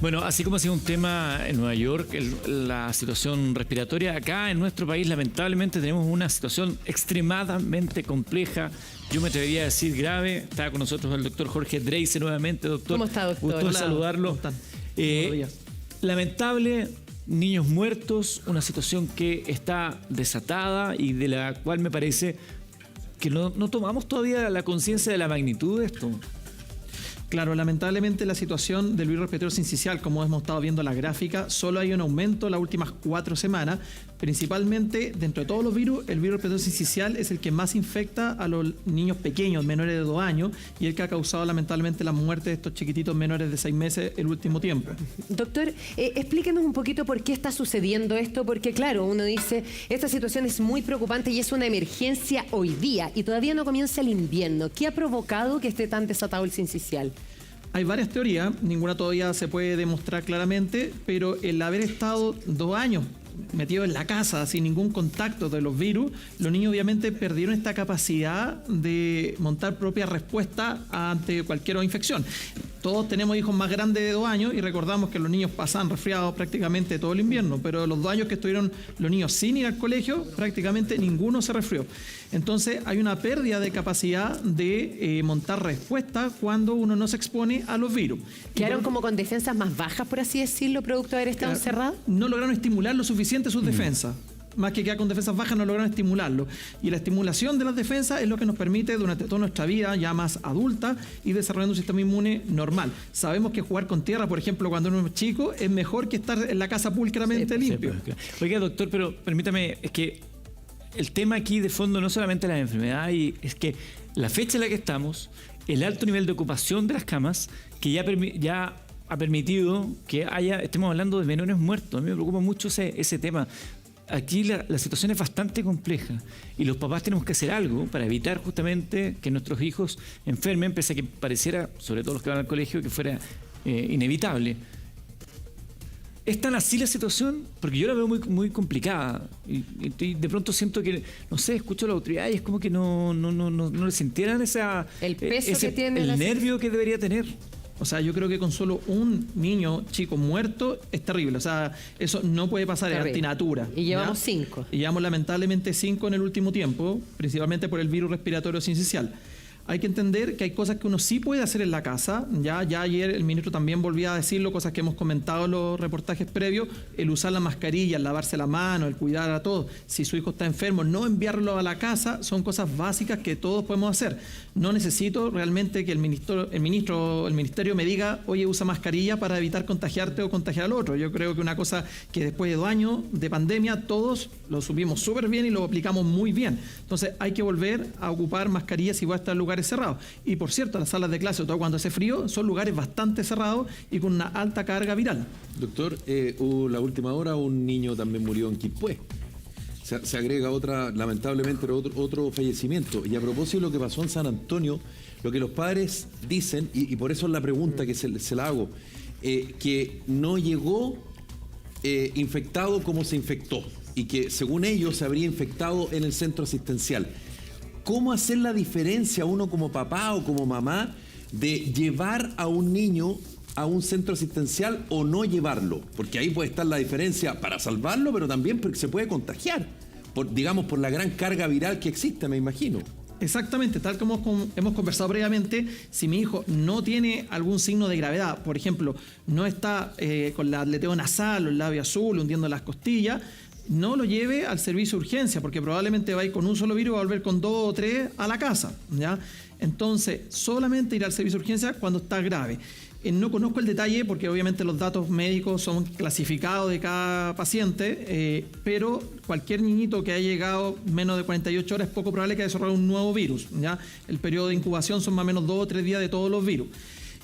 Bueno, así como ha sido un tema en Nueva York, la situación respiratoria, acá en nuestro país lamentablemente tenemos una situación extremadamente compleja. Yo me atrevería a decir grave. Está con nosotros el doctor Jorge Dreise nuevamente. Doctor, ¿cómo está, doctor? Gusto en Hola, saludarlo. ¿cómo están? Lamentable, niños muertos, una situación que está desatada y de la cual me parece que no tomamos todavía la conciencia de la magnitud de esto. Claro, lamentablemente la situación del virus respiratorio sincicial, como hemos estado viendo en la gráfica, solo hay un aumento las últimas 4 semanas. Principalmente, dentro de todos los virus, el virus respiratorio sincicial es el que más infecta a los niños pequeños, menores de 2 años, y el que ha causado lamentablemente la muerte de estos chiquititos menores de 6 meses el último tiempo. Doctor, explíquenos un poquito por qué está sucediendo esto, porque claro, uno dice, esta situación es muy preocupante y es una emergencia hoy día, y todavía no comienza el invierno. ¿Qué ha provocado que esté tan desatado el sincicial? Hay varias teorías, ninguna todavía se puede demostrar claramente, pero el haber estado 2 años metidos en la casa sin ningún contacto de los virus, los niños obviamente perdieron esta capacidad de montar propia respuesta ante cualquier infección. Todos tenemos hijos más grandes de 2 años y recordamos que los niños pasan resfriados prácticamente todo el invierno, pero los 2 años que estuvieron los niños sin ir al colegio, prácticamente ninguno se resfrió. Entonces hay una pérdida de capacidad de montar respuesta cuando uno no se expone a los virus. ¿Quedaron como con defensas más bajas, por así decirlo, producto de haber estado encerrados? No lograron estimular lo suficiente sus defensas. Más que quedar con defensas bajas, no lograron estimularlo. Y la estimulación de las defensas es lo que nos permite durante toda nuestra vida, ya más adulta, ir desarrollando un sistema inmune normal. Sabemos que jugar con tierra, por ejemplo, cuando uno es chico, es mejor que estar en la casa pulcramente limpio. Claro. Oiga, doctor, pero permítame, es que el tema aquí de fondo no solamente la enfermedad, es que la fecha en la que estamos, el alto nivel de ocupación de las camas, que ya ha permitido que estemos hablando de menores muertos. A mí me preocupa mucho ese tema. Aquí la situación es bastante compleja y los papás tenemos que hacer algo para evitar justamente que nuestros hijos enfermen, pese a que pareciera, sobre todo los que van al colegio, que fuera inevitable. ¿Es tan así la situación? Porque yo la veo muy, muy complicada y de pronto siento que, no sé, escucho a la autoridad y es como que no le sintieran el peso que tiene el nervio que debería tener. O sea, yo creo que con solo un niño chico muerto es terrible. O sea, eso no puede pasar, es antinatura. Y llevamos 5. Y llevamos lamentablemente 5 en el último tiempo, principalmente por el virus respiratorio sincicial. Hay que entender que hay cosas que uno sí puede hacer en la casa. Ya ayer el ministro también volvía a decirlo, cosas que hemos comentado en los reportajes previos, el usar la mascarilla, el lavarse la mano, el cuidar a todos. Si su hijo está enfermo, no enviarlo a la casa, son cosas básicas que todos podemos hacer. No necesito realmente que el ministerio me diga, oye, usa mascarilla para evitar contagiarte o contagiar al otro. Yo creo que una cosa que después de 2 años de pandemia, todos lo supimos súper bien y lo aplicamos muy bien. Entonces hay que volver a ocupar mascarillas si va a estar en lugares cerrados. Y por cierto, las salas de clase, todo cuando hace frío, son lugares bastante cerrados y con una alta carga viral. Doctor, la última hora un niño también murió en Quilpué. Se agrega lamentablemente otro fallecimiento. Y a propósito de lo que pasó en San Antonio, lo que los padres dicen, y por eso es la pregunta que se la hago, que no llegó infectado como se infectó y que según ellos se habría infectado en el centro asistencial. ¿Cómo hacer la diferencia uno como papá o como mamá de llevar a un niño a un centro asistencial o no llevarlo? Porque ahí puede estar la diferencia para salvarlo, pero también porque se puede contagiar, por la gran carga viral que existe, me imagino. Exactamente, tal como hemos conversado previamente, si mi hijo no tiene algún signo de gravedad, por ejemplo, no está con el aleteo nasal o el labio azul, hundiendo las costillas, no lo lleve al servicio de urgencia, porque probablemente va a ir con un solo virus y va a volver con 2 o 3 a la casa, ¿ya? Entonces, solamente ir al servicio de urgencia cuando está grave. No conozco el detalle porque obviamente los datos médicos son clasificados de cada paciente, pero cualquier niñito que haya llegado menos de 48 horas es poco probable que haya desarrollado un nuevo virus, ¿ya? El periodo de incubación son más o menos 2 o 3 días de todos los virus.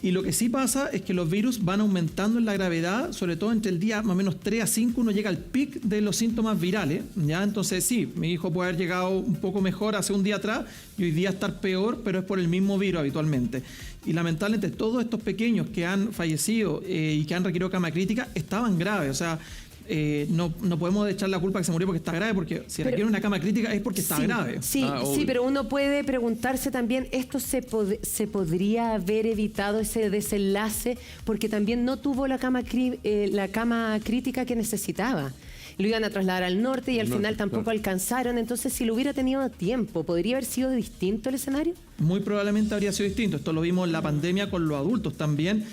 Y lo que sí pasa es que los virus van aumentando en la gravedad, sobre todo entre el día más o menos 3 a 5 uno llega al pic de los síntomas virales, ¿ya? Entonces sí, mi hijo puede haber llegado un poco mejor hace un día atrás y hoy día estar peor, pero es por el mismo virus habitualmente. Y lamentablemente todos estos pequeños que han fallecido y que han requerido cama crítica estaban graves, o sea, no podemos echar la culpa que se murió porque está grave, porque si requiere una cama crítica es porque está grave. Sí, sí, pero uno puede preguntarse también, ¿esto se podría haber evitado ese desenlace? Porque también no tuvo la cama crítica que necesitaba. Lo iban a trasladar al norte y al final tampoco alcanzaron. Entonces, si lo hubiera tenido tiempo, ¿podría haber sido distinto el escenario? Muy probablemente habría sido distinto. Esto lo vimos en la pandemia con los adultos también.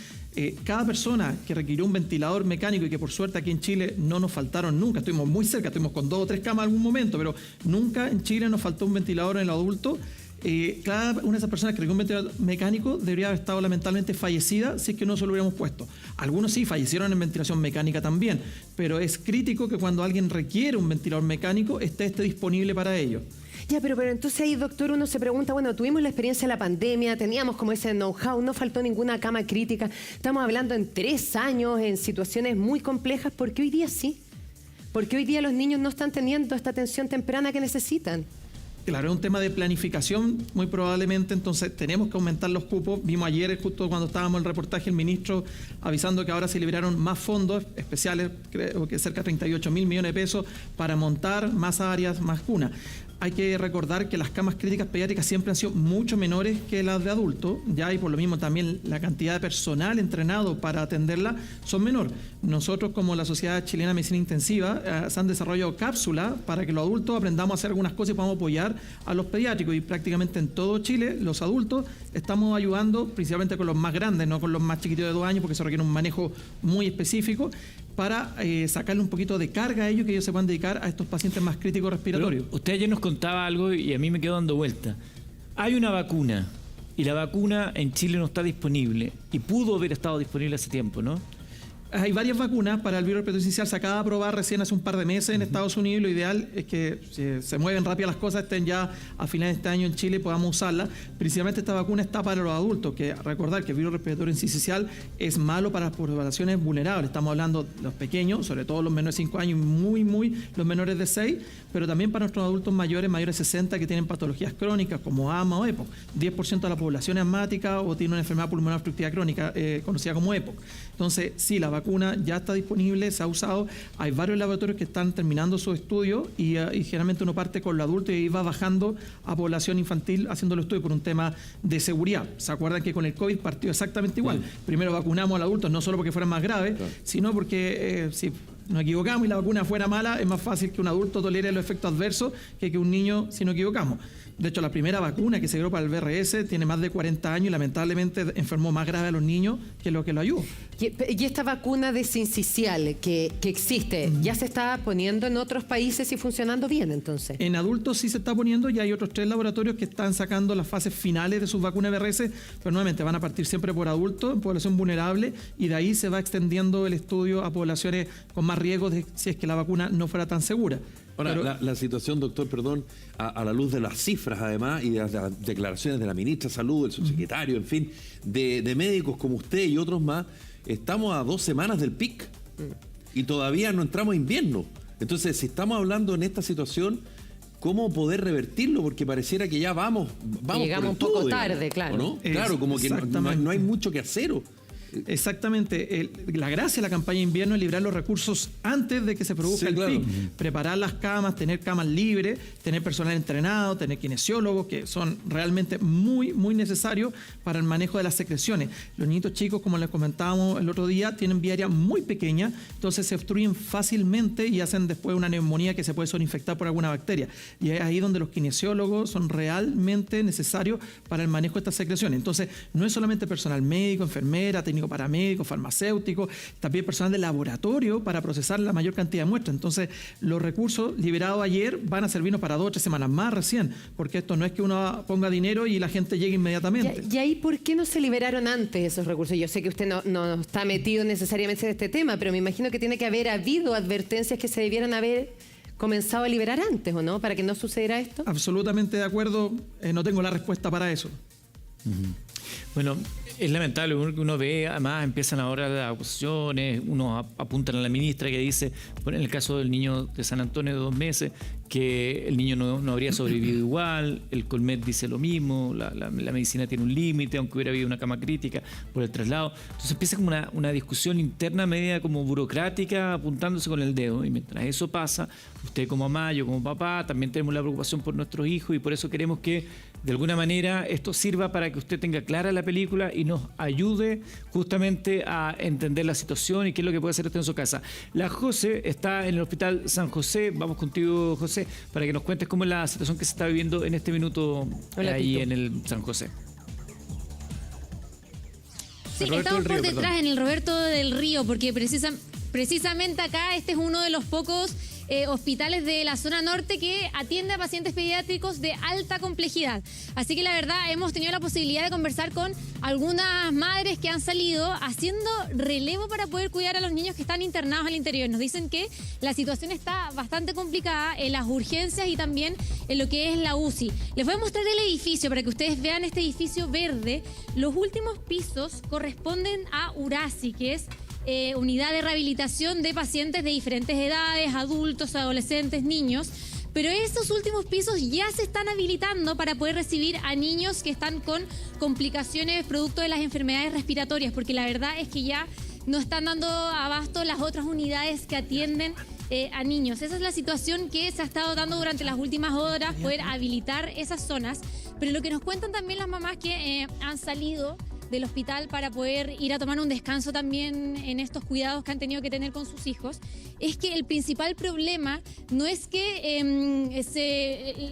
Cada persona que requirió un ventilador mecánico, y que por suerte aquí en Chile no nos faltaron nunca, estuvimos muy cerca, estuvimos con 2 o 3 camas en algún momento, pero nunca en Chile nos faltó un ventilador en el adulto. Cada una de esas personas que requirió un ventilador mecánico debería haber estado lamentablemente fallecida si es que no se lo hubiéramos puesto. Algunos sí fallecieron en ventilación mecánica también, pero es crítico que cuando alguien requiere un ventilador mecánico esté disponible para ello. Ya, pero entonces ahí, doctor, uno se pregunta, bueno, tuvimos la experiencia de la pandemia, teníamos como ese know-how, no faltó ninguna cama crítica, estamos hablando en 3 años, en situaciones muy complejas, ¿por qué hoy día sí? ¿Por qué hoy día los niños no están teniendo esta atención temprana que necesitan? Claro, es un tema de planificación, muy probablemente, entonces tenemos que aumentar los cupos. Vimos ayer, justo cuando estábamos en el reportaje, el ministro avisando que ahora se liberaron más fondos especiales, creo que cerca de 38.000 millones de pesos, para montar más áreas, más cunas. Hay que recordar que las camas críticas pediátricas siempre han sido mucho menores que las de adultos, ya, y por lo mismo también la cantidad de personal entrenado para atenderla son menor. Nosotros, como la Sociedad Chilena de Medicina Intensiva, se han desarrollado cápsulas para que los adultos aprendamos a hacer algunas cosas y podamos apoyar a los pediátricos, y prácticamente en todo Chile los adultos estamos ayudando, principalmente con los más grandes, no con los más chiquitos de 2 años, porque eso requiere un manejo muy específico, para sacarle un poquito de carga a ellos, que ellos se puedan dedicar a estos pacientes más críticos respiratorios. Pero usted ayer nos contaba algo y a mí me quedó dando vuelta. Hay una vacuna y la vacuna en Chile no está disponible y pudo haber estado disponible hace tiempo, ¿no? Hay varias vacunas para el virus respiratorio sincicial. Se acaba de aprobar recién hace un par de meses en Estados Unidos. Lo ideal es que si se mueven rápido las cosas, estén ya a finales de este año en Chile y podamos usarla. Principalmente esta vacuna está para los adultos, que recordar que el virus respiratorio sincicial es malo para las poblaciones vulnerables. Estamos hablando de los pequeños, sobre todo los menores de 5 años y muy los menores de 6, pero también para nuestros adultos mayores de 60 que tienen patologías crónicas como asma o EPOC. 10% de la población es asmática o tiene una enfermedad pulmonar obstructiva crónica conocida como EPOC. Entonces, sí, la vacuna ya está disponible, se ha usado. Hay varios laboratorios que están terminando su estudio y generalmente uno parte con los adultos y va bajando a población infantil haciendo el estudio por un tema de seguridad. ¿Se acuerdan que con el COVID partió exactamente igual? Primero vacunamos a los adultos, no solo porque fueran más graves, sino porque si nos equivocamos y la vacuna fuera mala, es más fácil que un adulto tolere los efectos adversos que un niño si nos equivocamos. De hecho, la primera vacuna que se dio para el VRS tiene más de 40 años y lamentablemente enfermó más grave a los niños que lo que lo ayudó. Y esta vacuna de sincicial que existe, ¿ya se está poniendo en otros países y funcionando bien entonces? En adultos sí se está poniendo, y hay otros 3 laboratorios que están sacando las fases finales de sus vacunas VRS, pero nuevamente van a partir siempre por adultos, en población vulnerable, y de ahí se va extendiendo el estudio a poblaciones con más riesgos si es que la vacuna no fuera tan segura. Ahora, pero la situación, doctor, perdón, a la luz de las cifras además y de las declaraciones de la ministra de Salud, del subsecretario, en fin, de médicos como usted y otros más, estamos a 2 semanas del pic y todavía no entramos a invierno. Entonces, si estamos hablando en esta situación, ¿cómo poder revertirlo? Porque pareciera que ya vamos llegamos un poco tarde, claro. ¿No? Claro, como que no hay mucho que hacer. Exactamente. La gracia de la campaña de invierno es liberar los recursos antes de que se produzca el pic. Preparar las camas, tener camas libres, tener personal entrenado, tener kinesiólogos, que son realmente muy, muy necesarios para el manejo de las secreciones. Los niñitos chicos, como les comentábamos el otro día, tienen vía aérea muy pequeña, entonces se obstruyen fácilmente y hacen después una neumonía que se puede sobreinfectar por alguna bacteria. Y es ahí donde los kinesiólogos son realmente necesarios para el manejo de estas secreciones. Entonces, no es solamente personal médico, enfermera, técnico paramédico, farmacéutico, también personal de laboratorio para procesar la mayor cantidad de muestras. Entonces, los recursos liberados ayer van a servirnos para 2 o 3 semanas más recién, porque esto no es que uno ponga dinero y la gente llegue inmediatamente. ¿Y ahí por qué no se liberaron antes esos recursos? Yo sé que usted no está metido necesariamente en este tema, pero me imagino que tiene que haber habido advertencias que se debieran haber comenzado a liberar antes, ¿o no? Para que no sucediera esto. Absolutamente de acuerdo, no tengo la respuesta para eso. Bueno, es lamentable, uno ve, además empiezan ahora las acusaciones, unos apuntan a la ministra que dice, en el caso del niño de San Antonio de 2 meses, que el niño no habría sobrevivido igual, el Colmet dice lo mismo, la medicina tiene un límite, aunque hubiera habido una cama crítica por el traslado. Entonces empieza como una discusión interna media como burocrática, apuntándose con el dedo, y mientras eso pasa, usted como mamá, yo como papá, también tenemos la preocupación por nuestros hijos y por eso queremos que de alguna manera esto sirva para que usted tenga clara la película y nos ayude justamente a entender la situación y qué es lo que puede hacer usted en su casa. La José está en el Hospital San José. Vamos contigo, José, para que nos cuentes cómo es la situación que se está viviendo en este minuto. Hola, ahí Tito. En el San José. Sí, estamos por detrás en el Roberto del Río, porque precisamente acá este es uno de los pocos hospitales de la zona norte que atiende a pacientes pediátricos de alta complejidad. Así que la verdad hemos tenido la posibilidad de conversar con algunas madres que han salido haciendo relevo para poder cuidar a los niños que están internados al interior. Nos dicen que la situación está bastante complicada en las urgencias y también en lo que es la UCI. Les voy a mostrar el edificio para que ustedes vean este edificio verde. Los últimos pisos corresponden a URASI, que es unidad de rehabilitación de pacientes de diferentes edades, adultos, adolescentes, niños. Pero esos últimos pisos ya se están habilitando para poder recibir a niños que están con complicaciones producto de las enfermedades respiratorias, porque la verdad es que ya no están dando abasto las otras unidades que atienden a niños. Esa es la situación que se ha estado dando durante las últimas horas, poder habilitar esas zonas. Pero lo que nos cuentan también las mamás que han salido del hospital para poder ir a tomar un descanso también en estos cuidados que han tenido que tener con sus hijos, es que el principal problema no es que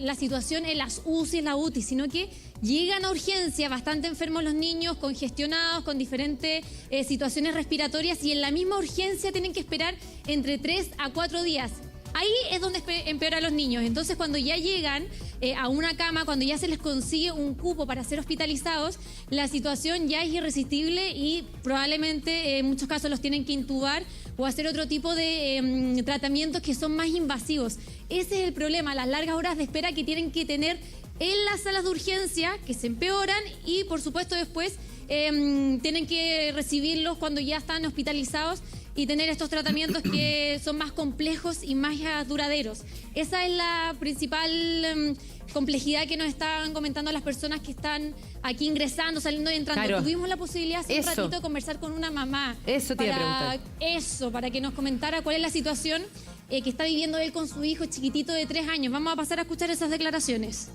la situación en las UCI, la UTI, sino que llegan a urgencia bastante enfermos los niños, congestionados, con diferentes situaciones respiratorias, y en la misma urgencia tienen que esperar entre 3 a 4 días. Ahí es donde empeoran los niños. Entonces, cuando ya llegan a una cama, cuando ya se les consigue un cupo para ser hospitalizados, la situación ya es irresistible y probablemente en muchos casos los tienen que intubar o hacer otro tipo de tratamientos que son más invasivos. Ese es el problema, las largas horas de espera que tienen que tener en las salas de urgencia, que se empeoran, y por supuesto después tienen que recibirlos cuando ya están hospitalizados y tener estos tratamientos que son más complejos y más duraderos. Esa es la principal complejidad que nos están comentando las personas que están aquí ingresando, saliendo y entrando. Claro. Tuvimos la posibilidad hace un ratito de conversar con una mamá. Eso te iba a preguntar. Para que nos comentara cuál es la situación que está viviendo él con su hijo chiquitito de 3 años. Vamos a pasar a escuchar esas declaraciones.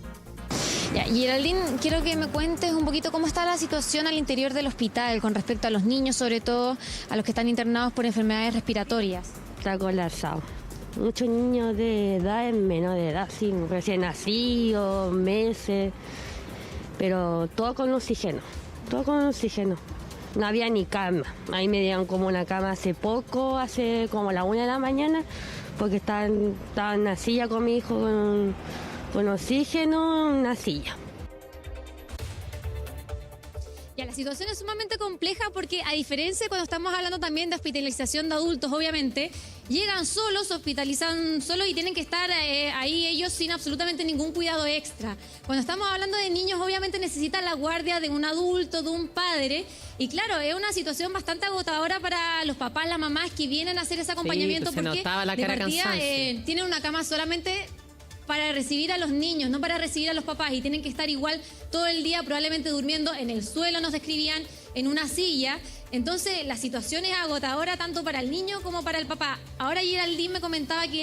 Ya, Geraldine, quiero que me cuentes un poquito cómo está la situación al interior del hospital con respecto a los niños, sobre todo a los que están internados por enfermedades respiratorias. Está colapsado. Muchos niños de edad, menor de edad, sí, recién nacidos, meses, pero todo con oxígeno, No había ni cama. Ahí me dieron como una cama hace poco, hace como la 1 de la mañana, porque estaba en una silla con mi hijo con oxígeno, una silla. Ya, la situación es sumamente compleja porque, a diferencia cuando estamos hablando también de hospitalización de adultos, obviamente, llegan solos, hospitalizan solos y tienen que estar ahí ellos sin absolutamente ningún cuidado extra. Cuando estamos hablando de niños, obviamente necesitan la guardia de un adulto, de un padre. Y claro, es una situación bastante agotadora para los papás, las mamás que vienen a hacer ese acompañamiento, sí, pues porque notaba la cara de partida cansancio. Tienen una cama solamente para recibir a los niños, no para recibir a los papás, y tienen que estar igual todo el día probablemente durmiendo en el suelo, nos describían, en una silla. Entonces la situación es agotadora tanto para el niño como para el papá. Ahora Geraldine me comentaba que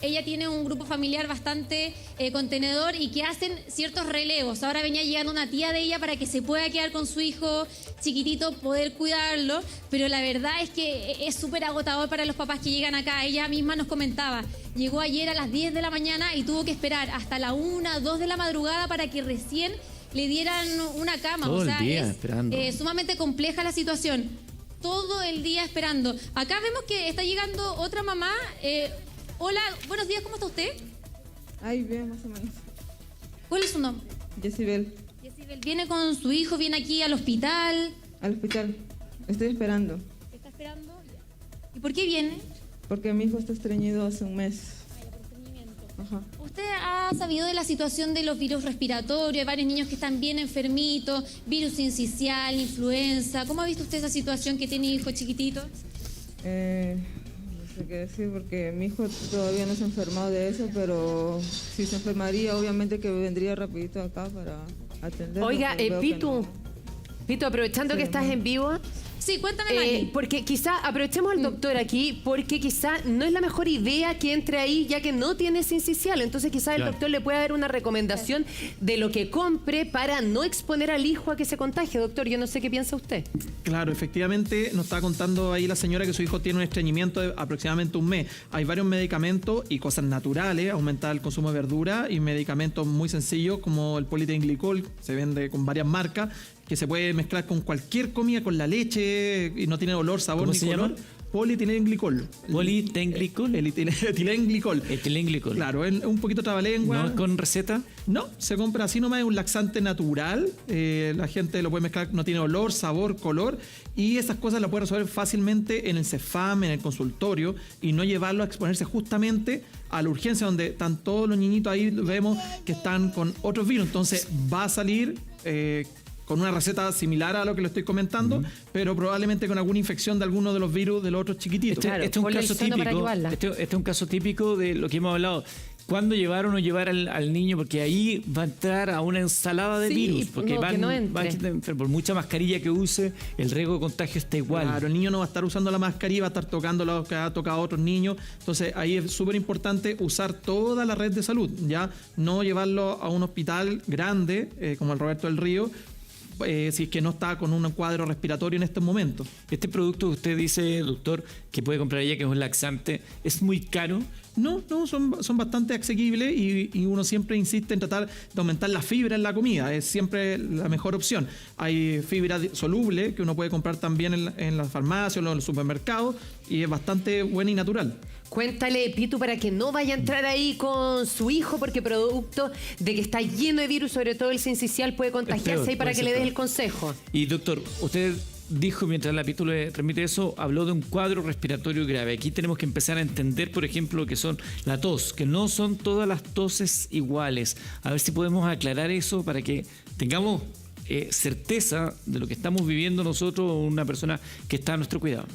ella tiene un grupo familiar bastante contenedor y que hacen ciertos relevos. Ahora venía llegando una tía de ella para que se pueda quedar con su hijo chiquitito, poder cuidarlo, pero la verdad es que es súper agotador para los papás que llegan acá. Ella misma nos comentaba, llegó ayer a las 10 de la mañana y tuvo que esperar hasta la 1, 2 de la madrugada para que recién le dieran una cama. Todo el día esperando. Sumamente compleja la situación. Todo el día esperando. Acá vemos que está llegando otra mamá. Hola, buenos días, ¿cómo está usted? Ay, bien, más o menos. ¿Cuál es su nombre? Yesibel, Yesibel. ¿Viene con su hijo? ¿Viene aquí al hospital? al hospital. Estoy esperando. ¿Está esperando? ¿Y por qué viene? Porque mi hijo está estreñido hace un mes. Ajá. ¿Usted ha sabido de la situación de los virus respiratorios? Hay varios niños que están bien enfermitos, virus sincicial, influenza. ¿Cómo ha visto usted esa situación que tiene hijos chiquititos? No sé qué decir porque mi hijo todavía no se ha enfermado de eso, pero si se enfermaría, obviamente que vendría rapidito acá para atenderlo. Oiga, pero veo que Pitu, no. Pitu, aprovechando que estás en vivo, Sí, cuéntame, Mari. porque quizá aprovechemos al doctor aquí, porque quizá no es la mejor idea que entre ahí, ya que no tiene sincicial. Entonces quizá el Claro. doctor le pueda dar una recomendación de lo que compre para no exponer al hijo a que se contagie. Doctor, yo no sé qué piensa usted. Claro, efectivamente, nos estaba contando ahí la señora que su hijo tiene un estreñimiento de aproximadamente un mes. Hay varios medicamentos y cosas naturales, aumentar el consumo de verdura y medicamentos muy sencillos como el politengglicol, se vende con varias marcas, que se puede mezclar con cualquier comida, con la leche y no tiene olor, sabor ¿Cómo ni se color. llama? Polietilenglicol. Politengglicol. El etilenglicol. Etilenglicol. Claro, es un poquito trabalengua. ¿No es con receta? No, se compra así nomás, es un laxante natural. La gente lo puede mezclar, no tiene olor, sabor, color. Y esas cosas las puede resolver fácilmente en el CEFAM, en el consultorio, y no llevarlo a exponerse justamente a la urgencia, donde están todos los niñitos ahí, vemos que están con otros virus. Entonces va a salir con una receta similar a lo que le estoy comentando, pero probablemente con alguna infección de alguno de los virus de los otros chiquititos. Claro, Este es un ponle caso el seno para típico. llevarla. Este es un caso típico de lo que hemos hablado. ¿Cuándo llevar o no llevar al niño? Porque ahí va a entrar a una ensalada de Sí, virus. Porque no, que no entre. va a estar enfermo. Por mucha mascarilla que use, el riesgo de contagio está igual. Claro, el niño no va a estar usando la mascarilla, va a estar tocando lo que ha tocado a otros niños. Entonces ahí es súper importante usar toda la red de salud, ya no llevarlo a un hospital grande como el Roberto del Río, si es que no está con un cuadro respiratorio en estos momentos. Este producto que usted dice, doctor, que puede comprar ella, que es un laxante, ¿es muy caro? No, son bastante asequibles y uno siempre insiste en tratar de aumentar la fibra en la comida. Es siempre la mejor opción. Hay fibra soluble que uno puede comprar también en las farmacias o en los supermercados y es bastante buena y natural. Cuéntale, Pitu, para que no vaya a entrar ahí con su hijo, porque producto de que está lleno de virus, sobre todo el sincicial, puede contagiarse, peor, y para puede que ser le des peor. el consejo. Y doctor, usted dijo, mientras la Pitu le transmite eso, habló de un cuadro respiratorio grave. Aquí tenemos que empezar a entender, por ejemplo, que son la tos, que no son todas las toses iguales. A ver si podemos aclarar eso para que tengamos certeza de lo que estamos viviendo nosotros o una persona que está a nuestro cuidado.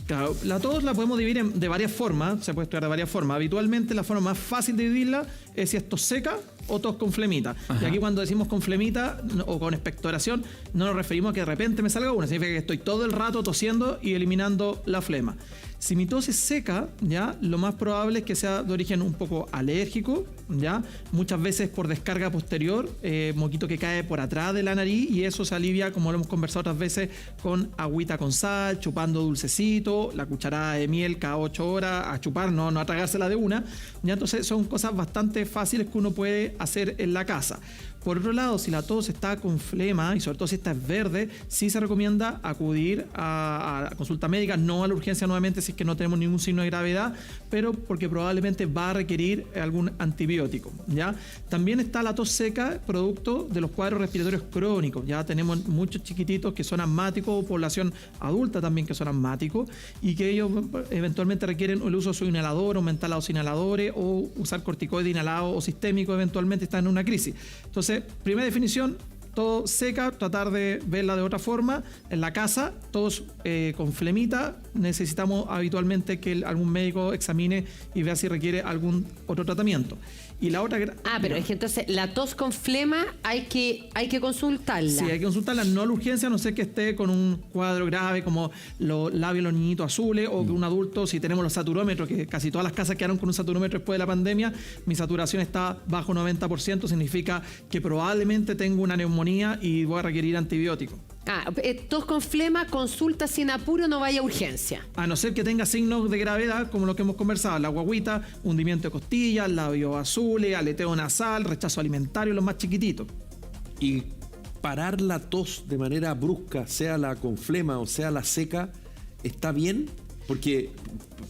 Claro, la tos la podemos dividir de varias formas, se puede estudiar de varias formas. Habitualmente la forma más fácil de dividirla es si es tos seca o tos con flemita. Ajá. Y aquí cuando decimos con flemita o con expectoración, no nos referimos a que de repente me salga una, significa que estoy todo el rato tosiendo y eliminando la flema. Si mi tos es seca, ya, lo más probable es que sea de origen un poco alérgico, ya, muchas veces por descarga posterior, moquito que cae por atrás de la nariz, y eso se alivia, como lo hemos conversado otras veces, con agüita con sal, chupando dulcecito, la cucharada de miel cada 8 horas, a chupar, no a tragársela de una. Ya, entonces son cosas bastante fáciles que uno puede hacer en la casa. Por otro lado, si la tos está con flema y sobre todo si esta es verde, sí se recomienda acudir a consulta médica, no a la urgencia nuevamente si es que no tenemos ningún signo de gravedad, pero porque probablemente va a requerir algún antibiótico, ¿ya? También está la tos seca, producto de los cuadros respiratorios crónicos. Ya tenemos muchos chiquititos que son asmáticos, o población adulta también que son asmáticos, y que ellos eventualmente requieren el uso de su inhalador, aumentar los inhaladores o usar corticoide inhalado o sistémico, eventualmente están en una crisis. Entonces, primera definición, todo seca, tratar de verla de otra forma. En la casa, todos con flemita, necesitamos habitualmente que algún médico examine y vea si requiere algún otro tratamiento. Y la otra... Pero es que entonces la tos con flema hay que consultarla. Sí, hay que consultarla, no a la urgencia, a no ser que esté con un cuadro grave como los labios de los niñitos azules, o que un adulto, si tenemos los saturómetros, que casi todas las casas quedaron con un saturómetro después de la pandemia, mi saturación está bajo 90%, significa que probablemente tengo una neumonía y voy a requerir antibiótico. Tos con flema, consulta sin apuro, no vaya a urgencia. A no ser que tenga signos de gravedad, como lo que hemos conversado, la guagüita, hundimiento de costillas, labios azules, aleteo nasal, rechazo alimentario, los más chiquititos. Y parar la tos de manera brusca, sea la con flema o sea la seca, ¿está bien? Porque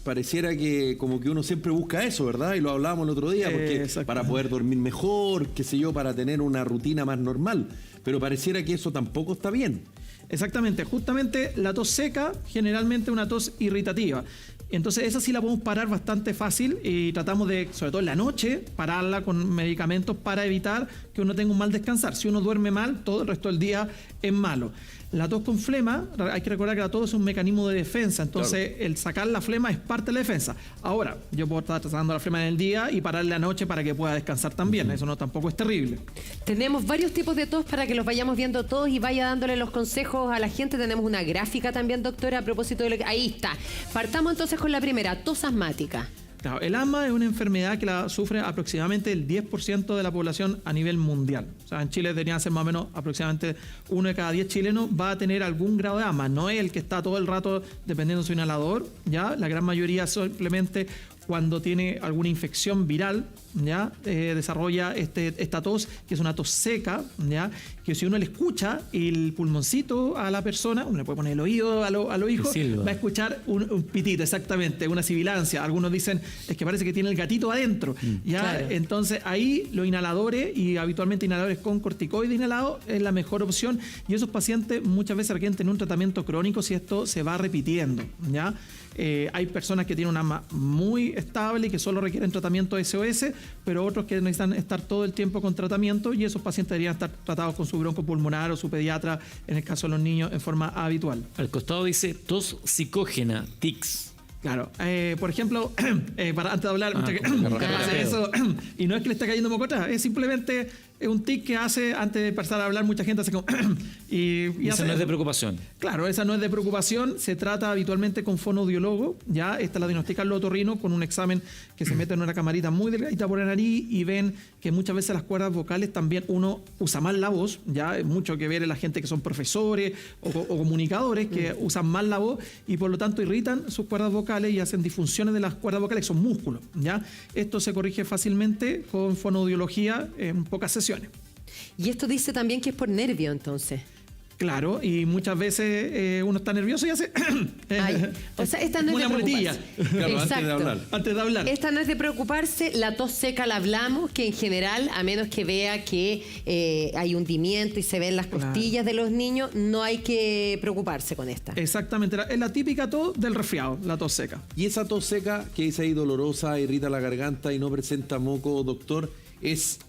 pareciera que como que uno siempre busca eso, ¿verdad? Y lo hablábamos el otro día, porque para poder dormir mejor, qué sé yo, para tener una rutina más normal. Pero pareciera que eso tampoco está bien. Exactamente, justamente la tos seca generalmente es una tos irritativa. Entonces esa sí la podemos parar bastante fácil y tratamos de, sobre todo en la noche, pararla con medicamentos para evitar que uno tenga un mal descansar. Si uno duerme mal, todo el resto del día es malo. La tos con flema, hay que recordar que la tos es un mecanismo de defensa, entonces claro, el sacar la flema es parte de la defensa. Ahora, yo puedo estar tratando la flema en el día y pararle la noche para que pueda descansar también, eso no tampoco es terrible. Tenemos varios tipos de tos para que los vayamos viendo todos y vaya dándole los consejos a la gente. Tenemos una gráfica también, doctora, a propósito de lo que... Ahí está. Partamos entonces con la primera, tos asmática. Claro, el asma es una enfermedad que la sufre aproximadamente el 10% de la población a nivel mundial. O sea, en Chile deberían ser más o menos aproximadamente 1 de cada 10 chilenos va a tener algún grado de asma. No es el que está todo el rato dependiendo de su inhalador, ¿ya? La gran mayoría simplemente cuando tiene alguna infección viral, ¿ya? Desarrolla esta tos, que es una tos seca, ¿ya? Que si uno le escucha el pulmoncito a la persona, uno le puede poner el oído a los hijos, va a escuchar un pitito, exactamente, una sibilancia. Algunos dicen, es que parece que tiene el gatito adentro, ¿ya? Claro. Entonces ahí los inhaladores, y habitualmente inhaladores con corticoide inhalado, es la mejor opción, y esos pacientes muchas veces requieren tener un tratamiento crónico si esto se va repitiendo, ¿ya? Hay personas que tienen un asma muy estable y que solo requieren tratamiento SOS, pero otros que necesitan estar todo el tiempo con tratamiento, y esos pacientes deberían estar tratados con su broncopulmonar o su pediatra, en el caso de los niños, en forma habitual. Al costado dice tos psicógena, tics. Claro, por ejemplo, antes de hablar, eso, y no es que le esté cayendo moco atrás, es simplemente un tic que hace antes de empezar a hablar, mucha gente hace como y esa no es de preocupación. Claro, esa no es de preocupación, se trata habitualmente con fonoaudiólogo, ya esta la diagnostican los otorrinos con un examen que se mete en una camarita muy delgadita por la nariz y ven que muchas veces las cuerdas vocales también uno usa mal la voz, ya hay mucho que ver en la gente que son profesores o comunicadores que usan mal la voz y por lo tanto irritan sus cuerdas vocales y hacen disfunciones de las cuerdas vocales, que son músculos, ya. Esto se corrige fácilmente con fonoaudiología en pocas sesiones. Y esto dice también que es por nervio, entonces. Claro, y muchas veces uno está nervioso y hace... o sea, esta no es de muletilla. Claro, exacto. Antes de hablar. Esta no es de preocuparse, la tos seca la hablamos, que en general, a menos que vea que hay hundimiento y se ven las costillas de los niños, no hay que preocuparse con esta. Exactamente, es la típica tos del resfriado, la tos seca. Y esa tos seca que dice ahí dolorosa, irrita la garganta y no presenta moco, doctor, ¿es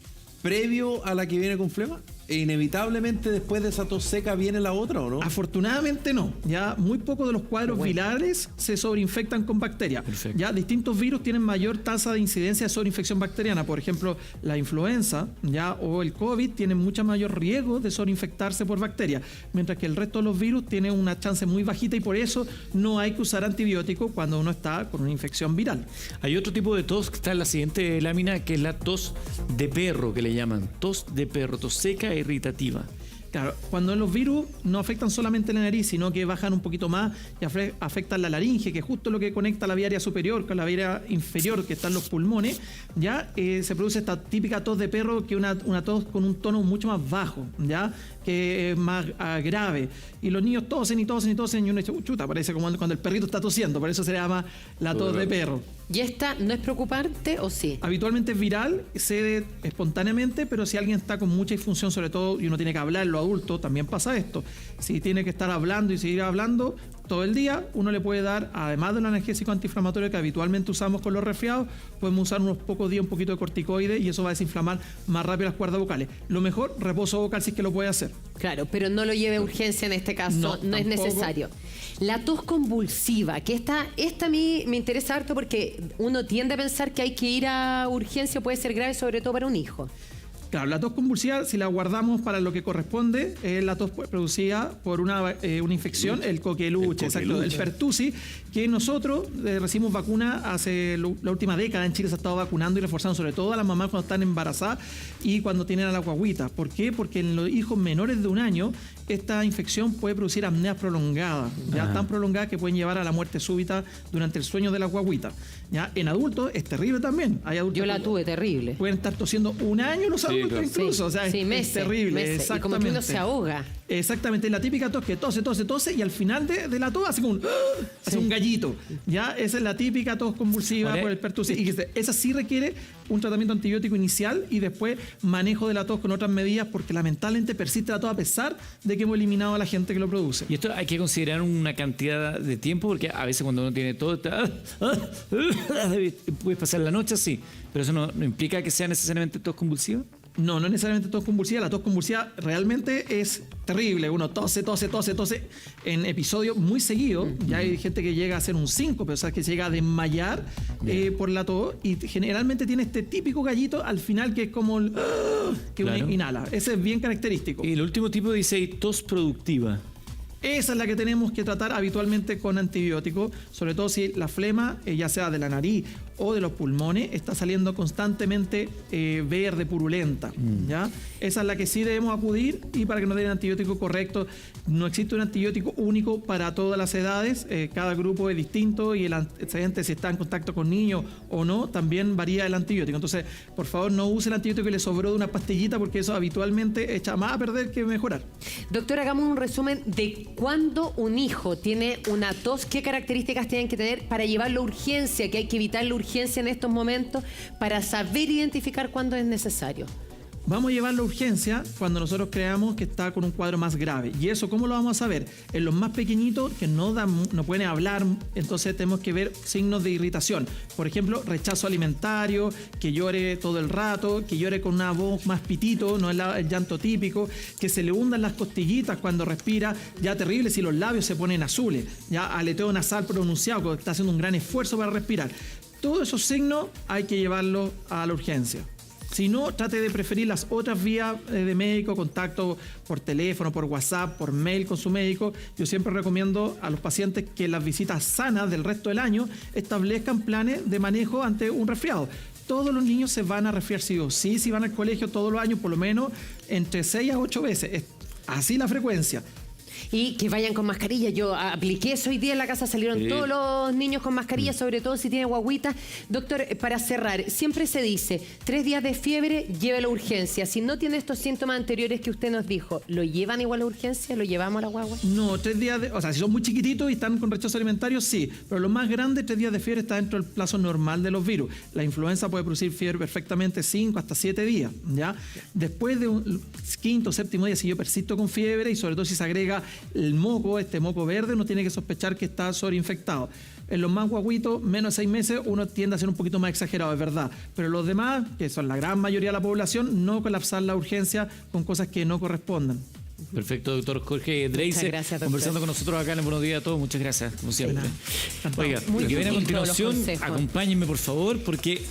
previo a la que viene con flema? ¿E inevitablemente después de esa tos seca viene la otra o no? Afortunadamente no. Ya muy pocos de los cuadros virales se sobreinfectan con bacterias. Perfecto. Ya distintos virus tienen mayor tasa de incidencia de sobreinfección bacteriana. Por ejemplo, la influenza ya o el COVID tienen mucho mayor riesgo de sobreinfectarse por bacterias, mientras que el resto de los virus tienen una chance muy bajita y por eso no hay que usar antibióticos cuando uno está con una infección viral. Hay otro tipo de tos que está en la siguiente lámina, que es la tos de perro, que le llaman. Tos de perro, tos seca irritativa. Claro, cuando los virus no afectan solamente la nariz, sino que bajan un poquito más y afectan la laringe, que es justo lo que conecta la vía aérea superior con la vía aérea inferior, que están los pulmones, ya se produce esta típica tos de perro, que es una tos con un tono mucho más bajo, ya que es más grave. Y los niños tosen y tosen y tosen y uno dice, chuta, parece como cuando el perrito está tosiendo, por eso se llama la tos de perro. ¿Y esta no es preocupante o sí? Habitualmente es viral, cede espontáneamente, pero si alguien está con mucha disfunción, sobre todo, y uno tiene que hablar, los adultos, también pasa esto. Si tiene que estar hablando y seguir hablando todo el día, uno le puede dar, además de un analgésico antiinflamatorio que habitualmente usamos con los resfriados, podemos usar unos pocos días un poquito de corticoide y eso va a desinflamar más rápido las cuerdas vocales. Lo mejor, reposo vocal si es que lo puede hacer. Claro, pero no lo lleve a urgencia en este caso, no es necesario. La tos convulsiva, que esta a mí me interesa harto porque uno tiende a pensar que hay que ir a urgencia, puede ser grave, sobre todo para un hijo. Claro, la tos convulsiva, si la guardamos para lo que corresponde, es la tos producida por una infección, el coqueluche, exacto, el pertussis, que nosotros recibimos vacuna hace la última década. En Chile se ha estado vacunando y reforzando, sobre todo a las mamás cuando están embarazadas y cuando tienen a la guaguita. ¿Por qué? Porque en los hijos menores de 1 año, esta infección puede producir apneas prolongadas, ya tan prolongadas que pueden llevar a la muerte súbita durante el sueño de la guaguita. Ya en adultos es terrible también. Hay adultos yo la tuve terrible. Pueden estar tosiendo 1 año los adultos incluso, o sea, meses, es terrible. Meses. Exactamente. Y como que uno se ahoga. Exactamente, la típica tos que tose y al final de la tos hace como hace un gallito. ¿Ya? Esa es la típica tos convulsiva por el pertussis. Y esa sí requiere un tratamiento antibiótico inicial y después manejo de la tos con otras medidas porque lamentablemente persiste la tos a pesar de que hemos eliminado a la gente que lo produce. Y esto hay que considerar una cantidad de tiempo porque a veces cuando uno tiene todo, puedes pasar la noche así, pero eso no implica que sea necesariamente tos convulsiva. No es necesariamente tos convulsiva. La tos convulsiva realmente es terrible. Uno tose en episodios muy seguidos. Ya hay gente que llega a hacer un síncope, o sea, que se llega a desmayar por la tos y generalmente tiene este típico gallito al final que es como el, que Claro. uno inhala. Ese es bien característico. Y el último tipo dice ahí, tos productiva. Esa es la que tenemos que tratar habitualmente con antibióticos, sobre todo si la flema, ya sea de la nariz o de los pulmones, está saliendo constantemente verde, purulenta. ¿Ya? Esa es la que sí debemos acudir y para que nos den el antibiótico correcto. No existe un antibiótico único para todas las edades, cada grupo es distinto y el antecedente si está en contacto con niños o no, también varía el antibiótico. Entonces, por favor, no use el antibiótico que le sobró de una pastillita porque eso habitualmente echa más a perder que mejorar. Doctor, hagamos un resumen de cuándo un hijo tiene una tos, qué características tienen que tener para llevarlo a urgencia, que hay que evitar la urgencia en estos momentos para saber identificar cuándo es necesario. Vamos a llevarlo a urgencia cuando nosotros creamos que está con un cuadro más grave. ¿Y eso cómo lo vamos a saber? En los más pequeñitos que no pueden hablar, entonces tenemos que ver signos de irritación. Por ejemplo, rechazo alimentario, que llore todo el rato, que llore con una voz más pitito, no es el llanto típico, que se le hundan las costillitas cuando respira, ya terrible si los labios se ponen azules, ya aleteo nasal pronunciado, que está haciendo un gran esfuerzo para respirar. Todos esos signos hay que llevarlos a la urgencia. Si no, trate de preferir las otras vías de médico, contacto por teléfono, por WhatsApp, por mail con su médico. Yo siempre recomiendo a los pacientes que las visitas sanas del resto del año establezcan planes de manejo ante un resfriado. Todos los niños se van a resfriar sí o sí, si van al colegio todos los años, por lo menos entre 6 a 8 veces. Es así la frecuencia. Y que vayan con mascarilla. Yo apliqué eso hoy día en la casa, salieron todos los niños con mascarilla, sobre todo si tiene guaguita. Doctor, para cerrar, siempre se dice, 3 días de fiebre, llévelo a urgencia. Si no tiene estos síntomas anteriores que usted nos dijo, ¿lo llevan igual a urgencia? ¿Lo llevamos a la guagua? No, 3 días o sea, si son muy chiquititos y están con rechazo alimentario, sí. Pero lo más grande, 3 días de fiebre está dentro del plazo normal de los virus. La influenza puede producir fiebre perfectamente 5 hasta 7 días, ¿ya? Después de un quinto o séptimo día, si yo persisto con fiebre y sobre todo si se agrega el moco, este moco verde, uno tiene que sospechar que está sobreinfectado. En los más guaguitos, menos de 6 meses, uno tiende a ser un poquito más exagerado, es verdad. Pero los demás, que son la gran mayoría de la población, no colapsar la urgencia con cosas que no correspondan. Perfecto, doctor Jorge Dreiser, gracias, doctor. conversando con nosotros acá en el Buenos Días a Todos. Muchas gracias, como siempre. Oiga, Muy lo que viene a útil todos los continuación, consejos. acompáñenme por favor, porque